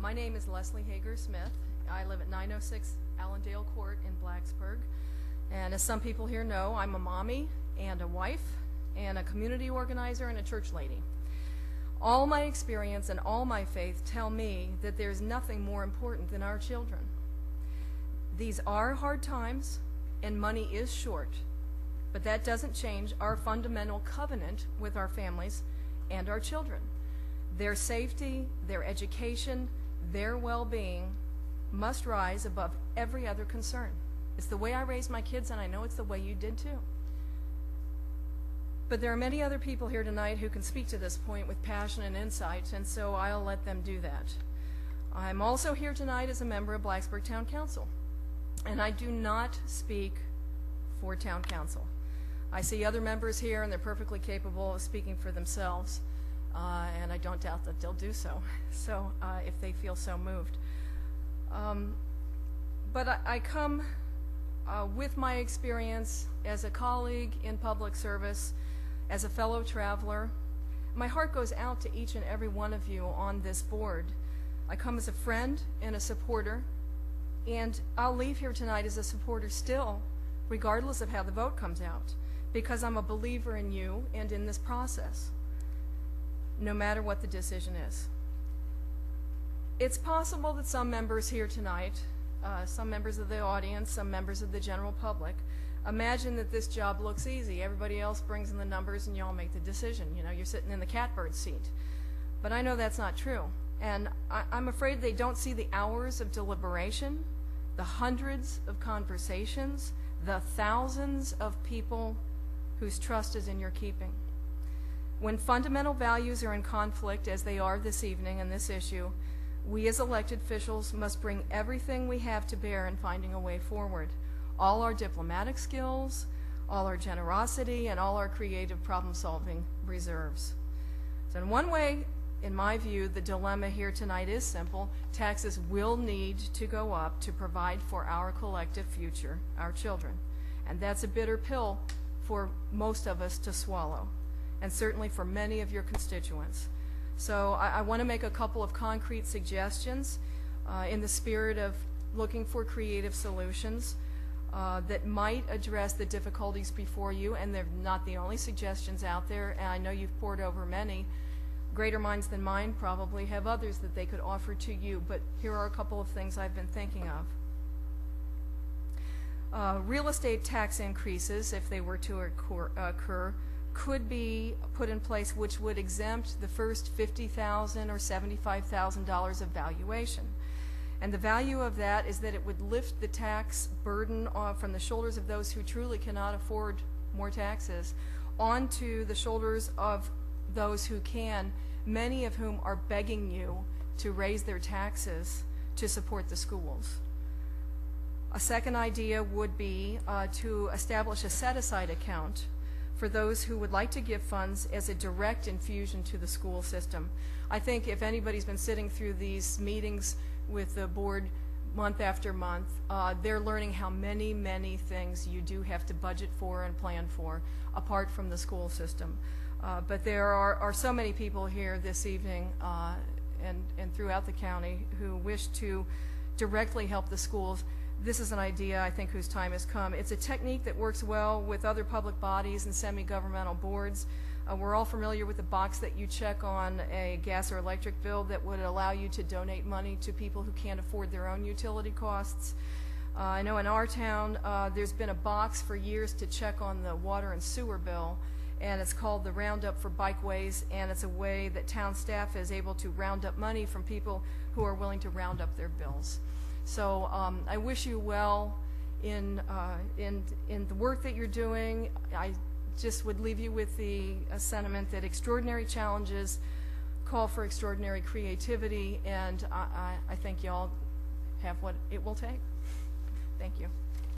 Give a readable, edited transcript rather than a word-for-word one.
My name is Leslie Hager-Smith. I live at 906 Allendale Court in Blacksburg. And as some people here know, I'm a mommy and a wife and a community organizer and a church lady. All my experience and all my faith tell me that there's nothing more important than our children. These are hard times and money is short, but that doesn't change our fundamental covenant with our families and our children. Their safety, their education, their well-being must rise above every other concern. It's the way I raised my kids, and I know it's the way you did too. But there are many other people here tonight who can speak to this point with passion and insight, and so I'll let them do that. I'm also here tonight as a member of Blacksburg Town Council, and I do not speak for Town Council. I see other members here, and they're perfectly capable of speaking for themselves, and I don't doubt that they'll do so, if they feel so moved. But I come with my experience as a colleague in public service, as a fellow traveler. My heart goes out to each and every one of you on this board. I come as a friend and a supporter, and I'll leave here tonight as a supporter still, regardless of how the vote comes out, because I'm a believer in you and in this process, no matter what the decision is. It's possible that some members here tonight, some members of the audience, some members of the general public, imagine that this job looks easy. Everybody else brings in the numbers and y'all make the decision. You know, you're sitting in the catbird seat. But I know that's not true. And I'm afraid they don't see the hours of deliberation, the hundreds of conversations, the thousands of people whose trust is in your keeping. When fundamental values are in conflict, as they are this evening in this issue, we as elected officials must bring everything we have to bear in finding a way forward. All our diplomatic skills, all our generosity, and all our creative problem-solving reserves. So in one way, in my view, the dilemma here tonight is simple. Taxes will need to go up to provide for our collective future, our children. And that's a bitter pill for most of us to swallow, and certainly for many of your constituents. So I want to make a couple of concrete suggestions in the spirit of looking for creative solutions that might address the difficulties before you, and they're not the only suggestions out there, and I know you've pored over many. Greater minds than mine probably have others that they could offer to you, but here are a couple of things I've been thinking of. Real estate tax increases, if they were to occur, could be put in place, which would exempt the first $50,000 or $75,000 of valuation. And the value of that is that it would lift the tax burden off from the shoulders of those who truly cannot afford more taxes onto the shoulders of those who can, many of whom are begging you to raise their taxes to support the schools. A second idea would be to establish a set-aside account for those who would like to give funds as a direct infusion to the school system. I think if anybody's been sitting through these meetings with the board month after month, they're learning how many, many things you do have to budget for and plan for apart from the school system. But there are so many people here this evening and throughout the county who wish to directly help the schools. This is an idea, I think, whose time has come. It's a technique that works well with other public bodies and semi-governmental boards. We're all familiar with the box that you check on a gas or electric bill that would allow you to donate money to people who can't afford their own utility costs. I know in our town there's been a box for years to check on the water and sewer bill, and it's called the Roundup for Bikeways, and it's a way that town staff is able to round up money from people who are willing to round up their bills. So I wish you well in the work that you're doing. I just would leave you with the sentiment that extraordinary challenges call for extraordinary creativity, and I think y'all have what it will take. Thank you.